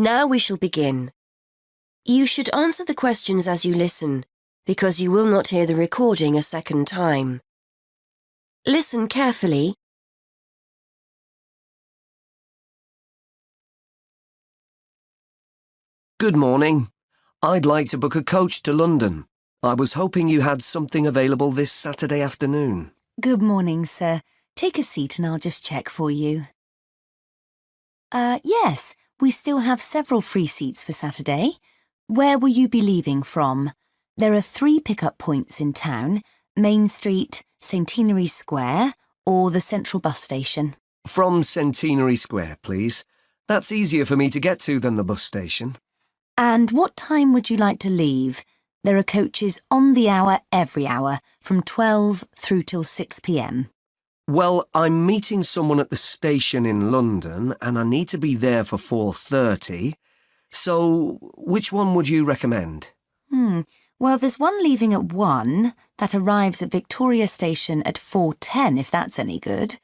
Now we shall begin. You should answer the questions as you listen, because you will not hear the recording a second time. Listen carefully. Good morning. I'd like to book a coach to London. I was hoping you had something available this Saturday afternoon. Good morning, sir. Take a seat and I'll just check for you. Yes, we still have several free seats for Saturday. Where will you be leaving from? There are 3 pickup points in town: Main Street, Centenary Square, or the Central Bus Station. From Centenary Square, please. That's easier for me to get to than the bus station. And what time would you like to leave? There are coaches on the hour every hour, from 12 through till 6 p.m. Well, I'm meeting someone at the station in London and I need to be there for 4:30. So, which one would you recommend? Well, there's one leaving at 1 that arrives at Victoria Station at 4:10, if that's any good.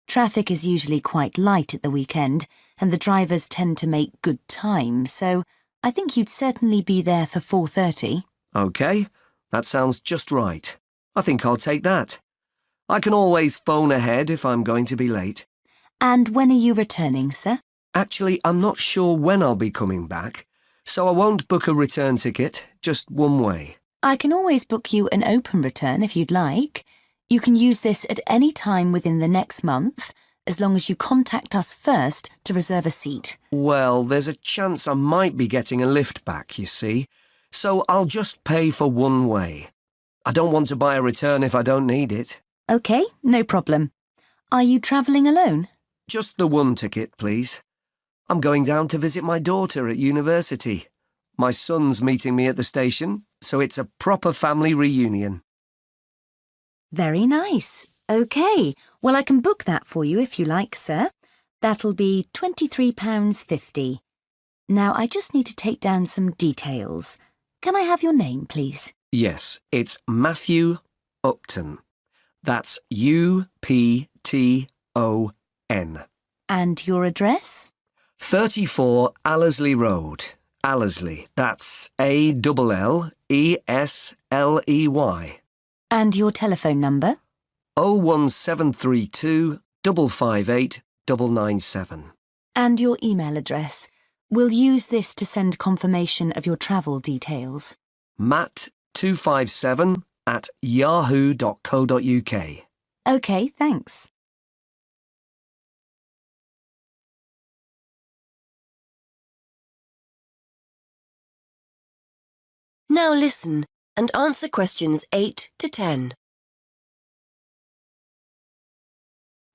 Traffic is usually quite light at the weekend and the drivers tend to make good time, so I think you'd certainly be there for 4:30. OK, that sounds just right. I think I'll take that. I can always phone ahead if I'm going to be late. And when are you returning, sir? Actually, I'm not sure when I'll be coming back, so I won't book a return ticket, just one way. I can always book you an open return if you'd like. You can use this at any time within the next month, as long as you contact us first to reserve a seat. Well, there's a chance I might be getting a lift back, you see, so I'll just pay for one way. I don't want to buy a return if I don't need it. OK, no problem. Are you travelling alone? Just the one ticket, please. I'm going down to visit my daughter at university. My son's meeting me at the station, so it's a proper family reunion. Very nice. OK, well, I can book that for you if you like, sir. That'll be £23.50. Now, I just need to take down some details. Can I have your name, please? Yes, it's Matthew Upton. That's Upton. And your address? 34 Allesley Road. Allesley, that's Alllesley. And your telephone number? 01732 558 997. And your email address? We'll use this to send confirmation of your travel details. matt257@yahoo.co.uk. OK, thanks. Now listen and answer questions 8 to 10.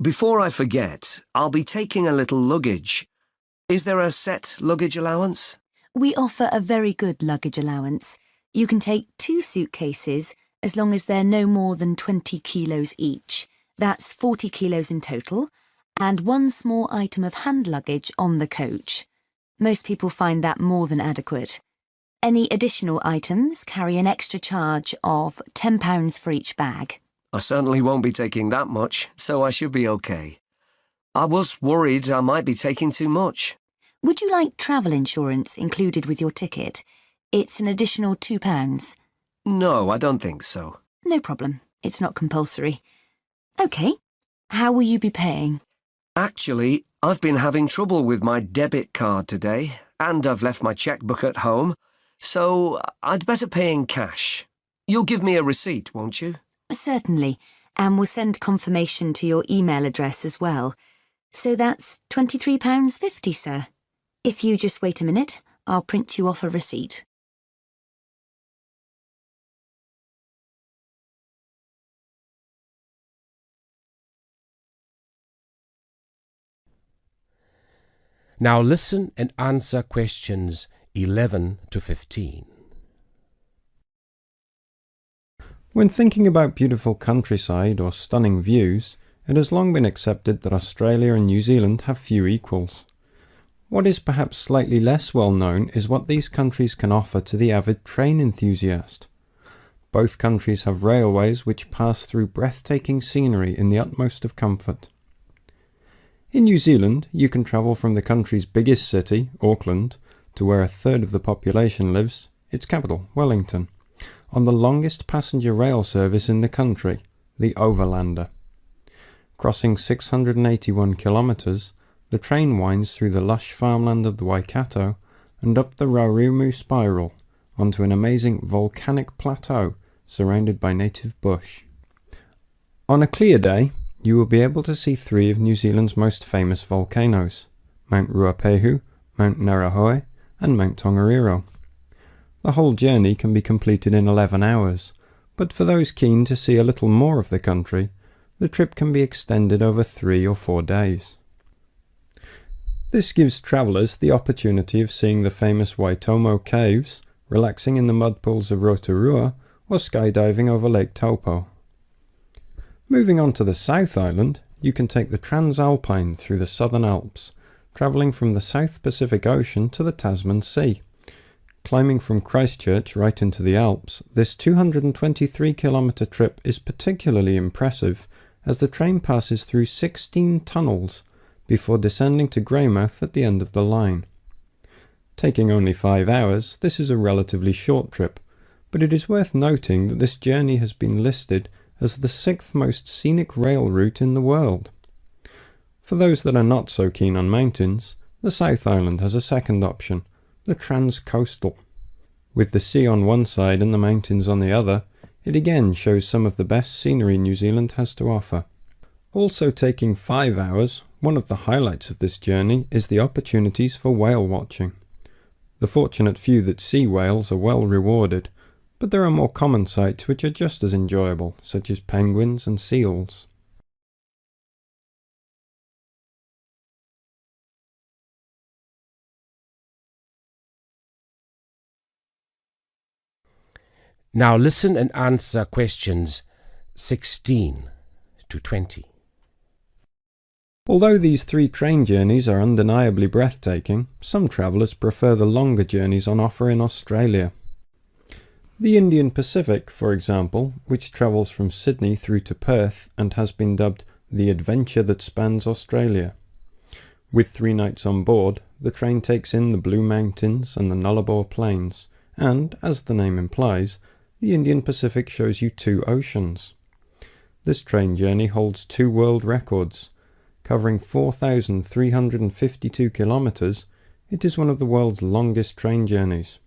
Before I forget, I'll be taking a little luggage. Is there a set luggage allowance? We offer a very good luggage allowance. You can take 2 suitcases as long as they're no more than 20 kilos each. That's 40 kilos in total, and 1 small item of hand luggage on the coach. Most people find that more than adequate. Any additional items carry an extra charge of £10 for each bag. I certainly won't be taking that much, so I should be OK. I was worried I might be taking too much. Would you like travel insurance included with your ticket? It's an additional £2. No, I don't think so. No problem. It's not compulsory. OK. How will you be paying? Actually, I've been having trouble with my debit card today, and I've left my chequebook at home, so I'd better pay in cash. You'll give me a receipt, won't you? Certainly, and we'll send confirmation to your email address as well. So that's £23.50, sir. If you just wait a minute, I'll print you off a receipt. Now listen and answer questions 11 to 15. When thinking about beautiful countryside or stunning views, it has long been accepted that Australia and New Zealand have few equals. What is perhaps slightly less well known is what these countries can offer to the avid train enthusiast. Both countries have railways which pass through breathtaking scenery in the utmost of comfort. In New Zealand, you can travel from the country's biggest city, Auckland, to where a third of the population lives, its capital, Wellington, on the longest passenger rail service in the country, the Overlander. Crossing 681 kilometres, the train winds through the lush farmland of the Waikato and up the Raurumu spiral onto an amazing volcanic plateau surrounded by native bush. On a clear day, you will be able to see three of New Zealand's most famous volcanoes, Mount Ruapehu, Mount Narahoe and Mount Tongariro. The whole journey can be completed in 11 hours, but for those keen to see a little more of the country, the trip can be extended over 3 or 4 days. This gives travellers the opportunity of seeing the famous Waitomo caves, relaxing in the mud pools of Rotorua, or skydiving over Lake Taupo. Moving on to the South Island, you can take the Transalpine through the Southern Alps, travelling from the South Pacific Ocean to the Tasman Sea. Climbing from Christchurch right into the Alps, this 223-kilometre trip is particularly impressive as the train passes through 16 tunnels before descending to Greymouth at the end of the line. Taking only 5 hours, this is a relatively short trip, but it is worth noting that this journey has been listed as the 6th most scenic rail route in the world. For those that are not so keen on mountains, the South Island has a second option, the Transcoastal. With the sea on one side and the mountains on the other, it again shows some of the best scenery New Zealand has to offer. Also taking 5 hours, one of the highlights of this journey is the opportunities for whale watching. The fortunate few that see whales are well rewarded, but there are more common sights which are just as enjoyable, such as penguins and seals. Now listen and answer questions 16 to 20. Although these 3 train journeys are undeniably breathtaking, some travellers prefer the longer journeys on offer in Australia. The Indian Pacific, for example, which travels from Sydney through to Perth and has been dubbed the adventure that spans Australia. With 3 nights on board, the train takes in the Blue Mountains and the Nullarbor Plains, and, as the name implies, the Indian Pacific shows you 2 oceans. This train journey holds 2 world records. Covering 4,352 kilometres, it is one of the world's longest train journeys.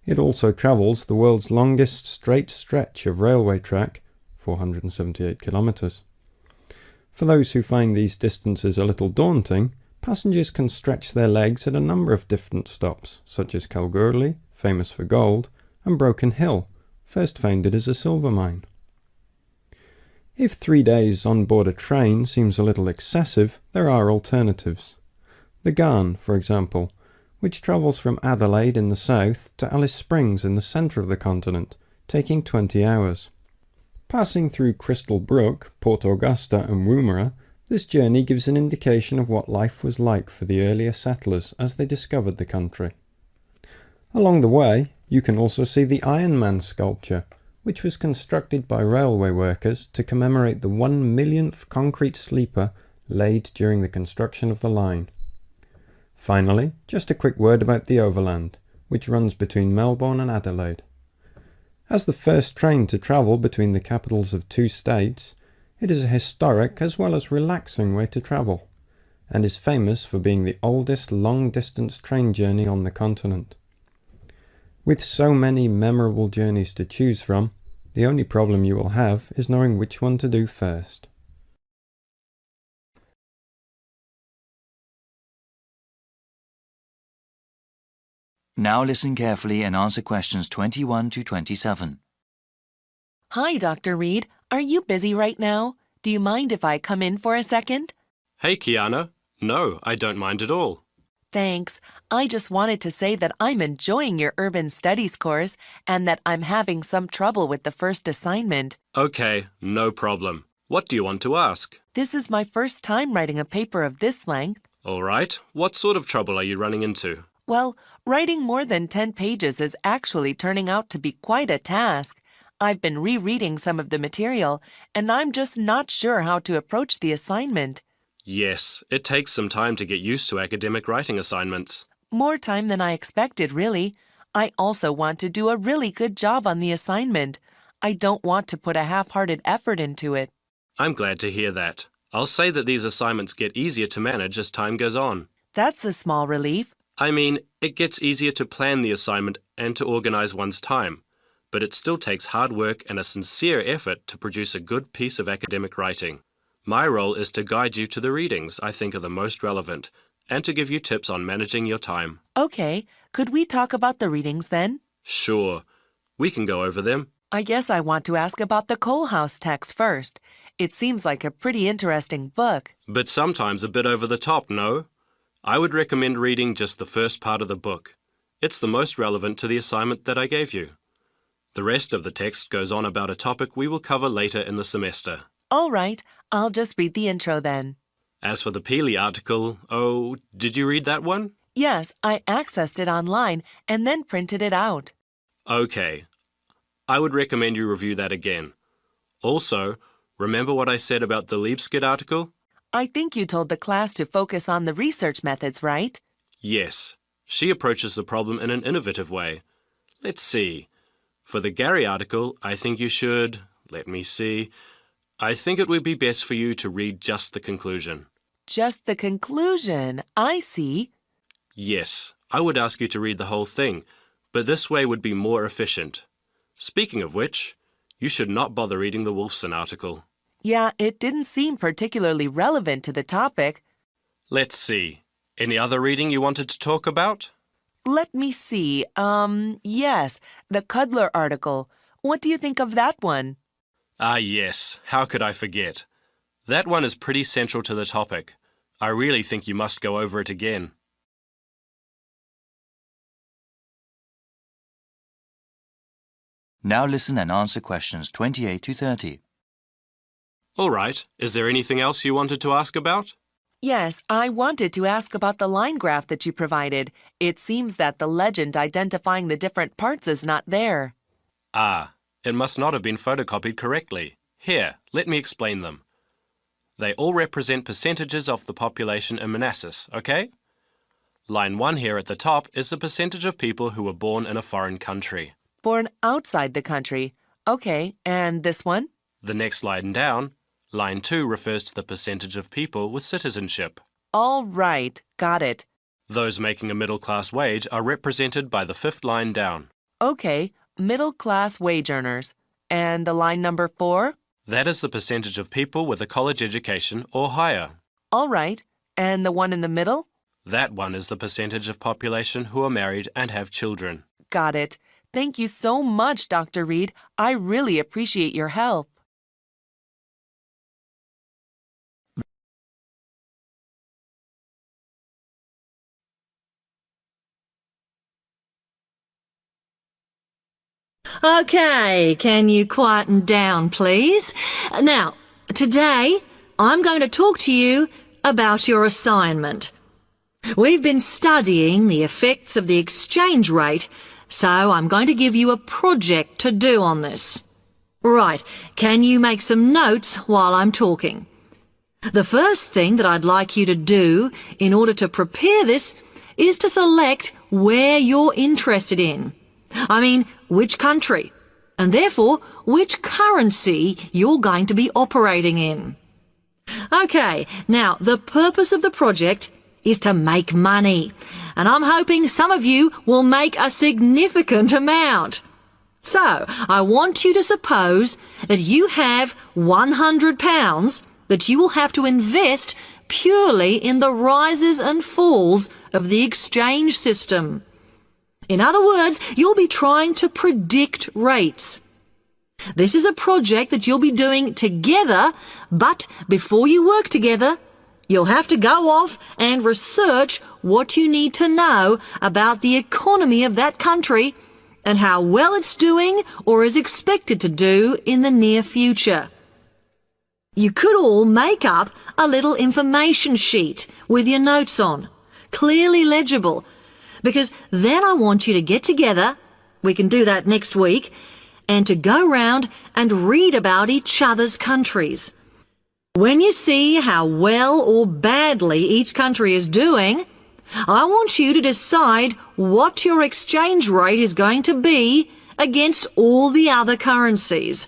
It also travels the world's longest straight stretch of railway track, 478 kilometres. For those who find these distances a little daunting, passengers can stretch their legs at a number of different stops, such as Kalgoorlie, famous for gold, and Broken Hill, first founded as a silver mine. If 3 days on board a train seems a little excessive, there are alternatives. The Garn, for example, which travels from Adelaide in the south to Alice Springs in the centre of the continent, taking 20 hours. Passing through Crystal Brook, Port Augusta and Woomera, this journey gives an indication of what life was like for the earlier settlers as they discovered the country. Along the way, you can also see the Iron Man sculpture, which was constructed by railway workers to commemorate the 1 millionth concrete sleeper laid during the construction of the line. Finally, just a quick word about the Overland, which runs between Melbourne and Adelaide. As the first train to travel between the capitals of 2 states, it is a historic as well as relaxing way to travel, and is famous for being the oldest long-distance train journey on the continent. With so many memorable journeys to choose from, the only problem you will have is knowing which one to do first. Now listen carefully and answer questions 21 to 27. Hi, Dr. Reed. Are you busy right now? Do you mind if I come in for a second? Hey, Kiana. No, I don't mind at all. Thanks. I just wanted to say that I'm enjoying your urban studies course and that I'm having some trouble with the first assignment. Okay, no problem. What do you want to ask? This is my first time writing a paper of this length. All right. What sort of trouble are you running into? Well, writing more than 10 pages is actually turning out to be quite a task. I've been rereading some of the material, and I'm just not sure how to approach the assignment. Yes, it takes some time to get used to academic writing assignments. More time than I expected, really. I also want to do a really good job on the assignment. I don't want to put a half-hearted effort into it. I'm glad to hear that. I'll say that these assignments get easier to manage as time goes on. That's a small relief. I mean, it gets easier to plan the assignment and to organize one's time, but it still takes hard work and a sincere effort to produce a good piece of academic writing. My role is to guide you to the readings I think are the most relevant and to give you tips on managing your time. Okay, could we talk about the readings then? Sure, we can go over them. I guess I want to ask about the Coal House text first. It seems like a pretty interesting book. But sometimes a bit over the top, no? I would recommend reading just the first part of the book. It's the most relevant to the assignment that I gave you. The rest of the text goes on about a topic we will cover later in the semester. All right, I'll just read the intro then. As for the Peely article, oh, did you read that one? Yes, I accessed it online and then printed it out. Okay. I would recommend you review that again. Also, remember what I said about the Liebskid article? I think you told the class to focus on the research methods, right? Yes. She approaches the problem in an innovative way. Let's see. For the Gary article, I think you should... Let me see. I think it would be best for you to read just the conclusion. Just the conclusion. I see. Yes, I would ask you to read the whole thing, but this way would be more efficient. Speaking of which, you should not bother reading the Wolfson article. Yeah, it didn't seem particularly relevant to the topic. Let's see. Any other reading you wanted to talk about? Let me see. Yes, the Cudler article. What do you think of that one? Ah, yes. How could I forget? That one is pretty central to the topic. I really think you must go over it again. Now listen and answer questions 28 to 30. All right. Is there anything else you wanted to ask about? Yes, I wanted to ask about the line graph that you provided. It seems that the legend identifying the different parts is not there. Ah, it must not have been photocopied correctly. Here, let me explain them. They all represent percentages of the population in Manassas, okay? Line 1 here at the top is the percentage of people who were born in a foreign country. Born outside the country. Okay, and this one? The next line down, line 2 refers to the percentage of people with citizenship. All right, got it. Those making a middle-class wage are represented by the fifth line down. Okay, middle-class wage earners. And the line number 4? That is the percentage of people with a college education or higher. All right, and the one in the middle? That one is the percentage of population who are married and have children. Got it. Thank you so much, Dr. Reed. I really appreciate your help. Okay, can you quieten down, please? Now, today I'm going to talk to you about your assignment. We've been studying the effects of the exchange rate, so I'm going to give you a project to do on this. Right, can you make some notes while I'm talking? The first thing that I'd like you to do in order to prepare this is to select where you're interested in. I mean, which country, and therefore which currency you're going to be operating in. Okay, now the purpose of the project is to make money, and I'm hoping some of you will make a significant amount. So, I want you to suppose that you have £100 that you will have to invest purely in the rises and falls of the exchange system. In other words, you'll be trying to predict rates. This is a project that you'll be doing together, but before you work together, you'll have to go off and research what you need to know about the economy of that country and how well it's doing or is expected to do in the near future. You could all make up a little information sheet with your notes on, clearly legible, because then I want you to get together, we can do that next week, and to go round and read about each other's countries. When you see how well or badly each country is doing, I want you to decide what your exchange rate is going to be against all the other currencies.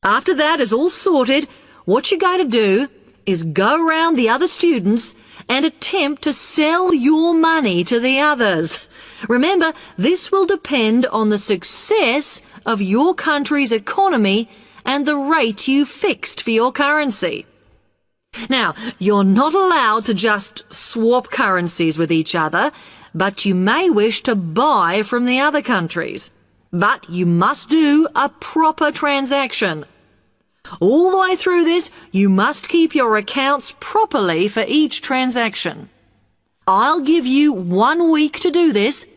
After that is all sorted, what you're going to do is go round the other students and attempt to sell your money to the others. Remember, this will depend on the success of your country's economy and the rate you fixed for your currency. Now, you're not allowed to just swap currencies with each other, but you may wish to buy from the other countries. But you must do a proper transaction. All the way through this, you must keep your accounts properly for each transaction. I'll give you 1 week to do this,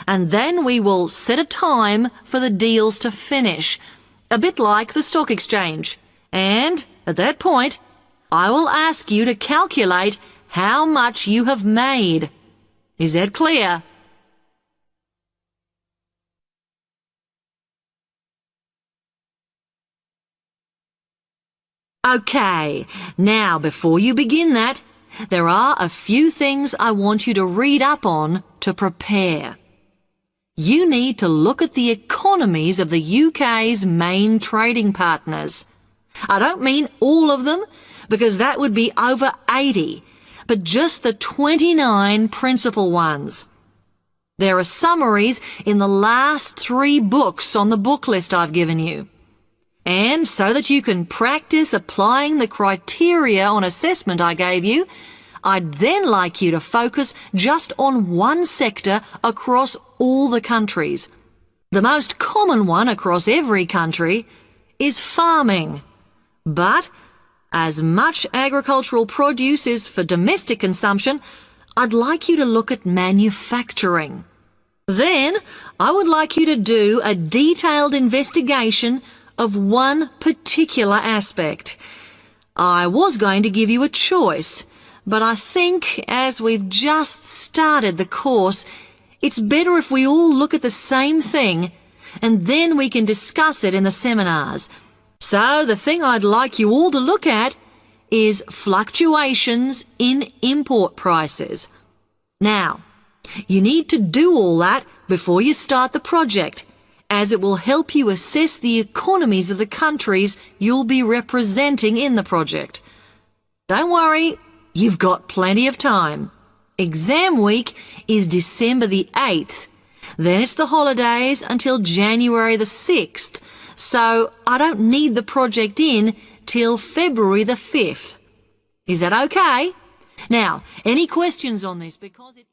and then we will set a time for the deals to finish, a bit like the stock exchange. And at that point, I will ask you to calculate how much you have made. Is that clear? Okay, now before you begin that, there are a few things I want you to read up on to prepare. You need to look at the economies of the UK's main trading partners. I don't mean all of them, because that would be over 80, but just the 29 principal ones. There are summaries in the last 3 books on the book list I've given you. And so that you can practice applying the criteria on assessment I gave you, I'd then like you to focus just on one sector across all the countries. The most common one across every country is farming. But as much agricultural produce is for domestic consumption, I'd like you to look at manufacturing. Then I would like you to do a detailed investigation of one particular aspect. I was going to give you a choice, but I think as we've just started the course, it's better if we all look at the same thing, and then we can discuss it in the seminars. So the thing I'd like you all to look at is fluctuations in import prices. Now, you need to do all that before you start the project, as it will help you assess the economies of the countries you'll be representing in the project. Don't worry, you've got plenty of time. Exam week is December the 8th. Then it's the holidays until January the 6th. So I don't need the project in till February the 5th. Is that okay? Now, any questions on this? Because it